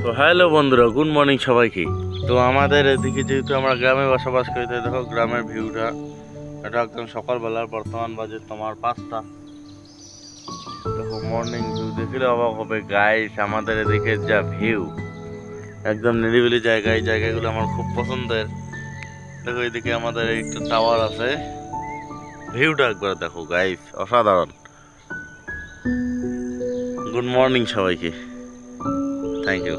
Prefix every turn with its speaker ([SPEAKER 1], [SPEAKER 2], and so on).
[SPEAKER 1] তো হ্যালো বন্ধুরা, good morning সবাইকে। তো আমাদের এদিকে যেহেতু আমরা গ্রামে বসবাস করি, তাই দেখো গ্রামের ভিউটা। এটা একদম সকালবেলার, বর্তমান বাজে তোমার 5টা। দেখো মর্নিং ভিউ দেখলে অবাক হবে গাইস, আমাদের এদিকে যা ভিউ, একদম নিরিবিলি জায়গা। এই জায়গাগুলো আমার খুব পছন্দের। দেখো এদিকে আমাদের একটা টাওয়ার আছে, ভিউটা একবার দেখো গাইস, অসাধারণ। গুড মর্নিং সবাইকে, থ্যাংক ইউ।